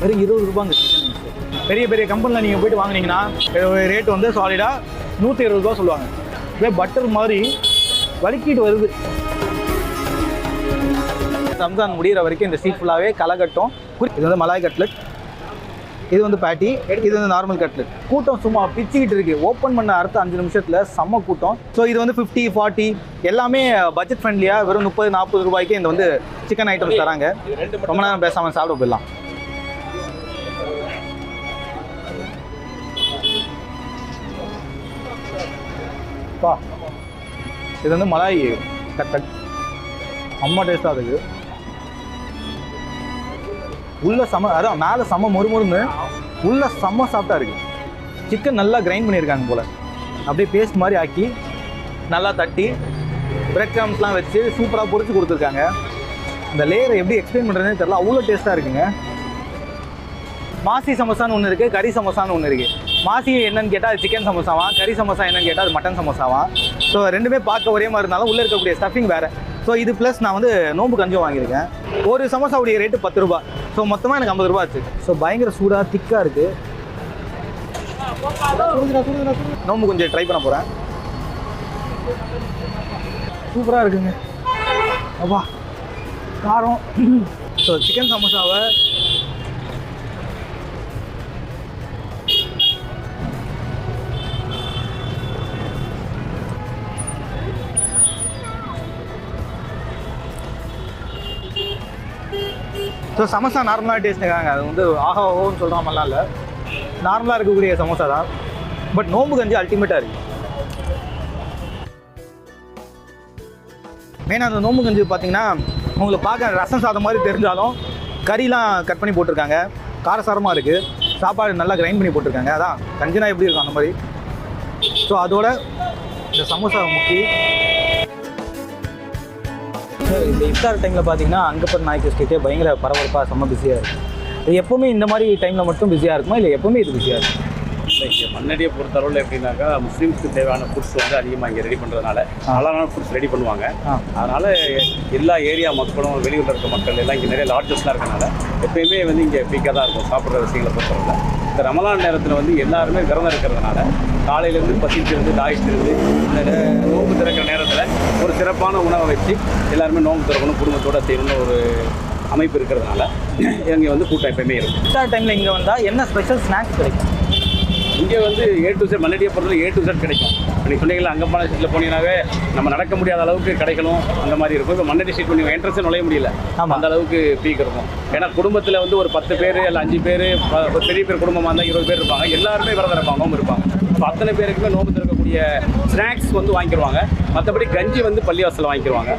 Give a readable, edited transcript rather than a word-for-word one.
வெறும் 20 ரூபாங்க. பெரிய பெரிய கம்பெனியில் நீங்கள் போய்ட்டு வாங்கினீங்கன்னா ரேட் வந்து சாலிடாக 120 ரூபா சொல்லுவாங்க. இதே பட்டர் மாதிரி வலிக்கிட்டு வருது. ரம்ஜான் முடிகிற வரைக்கும் இந்த ஸ்ட்ரீட் ஃபுல்லாகவே களைகட்டும். இது வந்து மலாய் கட்லெட், இது வந்து பேட்டி, இது வந்து நார்மல் கட்லெட். கூட்டம் சும்மா பிச்சுக்கிட்டு இருக்குது. ஓப்பன் பண்ண அடுத்த 5 நிமிஷத்தில் செம்ம கூட்டம். ஸோ இது வந்து 50, 40 எல்லாமே பட்ஜெட் ஃப்ரெண்ட்லியாக வெறும் 30, 40 ரூபாய்க்கு இந்த வந்து சிக்கன் ஐட்டம்ஸ் தராங்க. ரொம்ப நேரம் பேசாமல் சாப்பிட போயிடலாம். இது வந்து மலாய் கட்லெட் செம்ம டேஸ்ட்டாக இருக்குது. உள்ள செம்ம, அதான் மேலே செம்ம மொறுமொறுன்னு, உள்ள செம்ம சாஃப்டாக இருக்குது. சிக்கன் நல்லா கிரைண்ட் பண்ணியிருக்காங்க போல், அப்படியே பேஸ்ட் மாதிரி ஆக்கி நல்லா தட்டி பிரெட் கிரம்ஸ்லாம் வச்சு சூப்பராக பொரிச்சு கொடுத்துருக்காங்க. இந்த லேயரை எப்படி எக்ஸ்பிளைன் பண்ணுறதுன்னு தெரியல, அவ்வளோ டேஸ்ட்டாக இருக்குங்க. மாசி சமோசான்னு ஒன்று இருக்குது, கறி சமோசான்னு ஒன்று இருக்குது. மாசி என்னன்னு கேட்டால் அது சிக்கன் சமோசாவா, கறி சமோசா என்னன்னு கேட்டால் அது மட்டன் சமோசாவா. ஸோ ரெண்டுமே பார்க்க ஒரே மாதிரி இருந்தாலும் உள்ளே இருக்கக்கூடிய ஸ்டஃபிங் வேறு. ஸோ இது ப்ளஸ் நான் வந்து நோம்பு கஞ்சும் வாங்கியிருக்கேன். ஒரு சமோசாவுடைய ரேட்டு 10 ரூபா. ஸோ மொத்தமாக எனக்கு 50 ரூபா ஆச்சு. ஸோ பயங்கர சூடாக திக்காக இருக்குது. நோம்பு கொஞ்சம் ட்ரை பண்ண போகிறேன். சூப்பராக இருக்குங்க. அப்பா காரம். ஸோ சிக்கன் சமோசாவை ஸோ சமோசா நார்மலாக டேஸ்ட் இருக்காங்க. அது வந்து ஆஹா ஓன்னு சொல்கிற மாதிரிலாம் இல்லை, நார்மலாக இருக்கக்கூடிய சமோசா தான். பட் நோம்பு கஞ்சி அல்டிமேட்டாக இருக்குது. மெயினாக அந்த நோம்பு கஞ்சி பார்த்தீங்கன்னா உங்களுக்கு பார்க்க ரசம் சாதம் மாதிரி தெரிஞ்சாலும் கறிலாம் கட் பண்ணி போட்டிருக்காங்க. காரசாரமாக இருக்குது. சாப்பாடு நல்லா கிரைண்ட் பண்ணி போட்டிருக்காங்க. அதான் கஞ்சினா எப்படி இருக்கும் அந்த மாதிரி. ஸோ அதோட இந்த சமோசா முக்கி இந்த இஃப்தார் டைமில் பார்த்தீங்கன்னா அங்கப்பர் நாய்க்கு ஸ்ட்ரீட்டே பயங்கர பரபரப்பாக செம்ம பிஸியாக இருக்குது. இது எப்போவுமே இந்த மாதிரி டைமில் மட்டும் பிஸியாக இருக்குமா, இல்லை எப்போவுமே இது பிஸியாக இருக்கும்? இல்லை, இங்கே மண்ணடியை பொறுத்தளவில் எப்படின்னாக்கா முஸ்லீம்ஸ்க்கு தேவையான ஃபுட்ஸ் வந்து அதிகமாக இங்கே ரெடி பண்ணுறதுனால நல்லான ஃபுட்ஸ் ரெடி பண்ணுவாங்க. அதனால் எல்லா ஏரியா மக்களும் வெளியூரில் இருக்க மக்கள் எல்லாம் இங்கே நிறைய லாட்ஜஸ்லாம் இருக்கனால எப்போயுமே வந்து இங்கே பீக்காக தான் இருக்கும் சாப்பிட்ற விஷயங்களை பொறுத்தளவில். இந்த ரமலான் நேரத்தில் வந்து எல்லாருமே விரதம் இருக்கிறதுனால காலையிலேருந்து பசிச்சிருந்து தாய்ச்சிருந்து இந்த நோம்பு திறக்கிற நேரத்தில் ஒரு சிறப்பான உணவை வச்சு எல்லாருமே நோம்பு திறக்கணும், குடும்பத்தோடு செய்யணும்னு ஒரு அமைப்பு இருக்கிறதுனால இங்கே வந்து கூட்டம் எப்பயுமே இருக்கும். இஃப்தார் டைமில் இங்கே வந்தால் என்ன ஸ்பெஷல் ஸ்நாக்ஸ் கிடைக்கும்? இங்கே வந்து A to Z மண்ணடியை பொறுத்தவரை A to Z கிடைக்கும். நீங்கள் சொன்னீங்களா அங்கப்பான ஸ்ட்ரீட்டில் போனீங்கன்னாவே நம்ம நடக்க முடியாத அளவுக்கு கடைகளும் அந்த மாதிரி இருக்கும். இப்போ மண்ணடி ஸ்ட்ரீட் நீங்கள் என்ட்ரன்ஸே நுழைய முடியல, அந்த அளவுக்கு பீக் இருக்கும். ஏன்னா குடும்பத்தில் வந்து ஒரு 10 பேர் இல்லை 5 பேர், பெரிய பேர் குடும்பமாக இருந்தால் 20 பேர் இருப்பாங்க. எல்லாருமே விரதம் இருப்பாங்க, நோம்பு இருப்பாங்க. இப்போ அத்தனை பேருக்குமே நோம்பு இருக்கக்கூடிய ஸ்நாக்ஸ் வந்து வாங்கிடுவாங்க. மற்றபடி கஞ்சி வந்து பள்ளிவாசலில் வாங்கிடுவாங்க.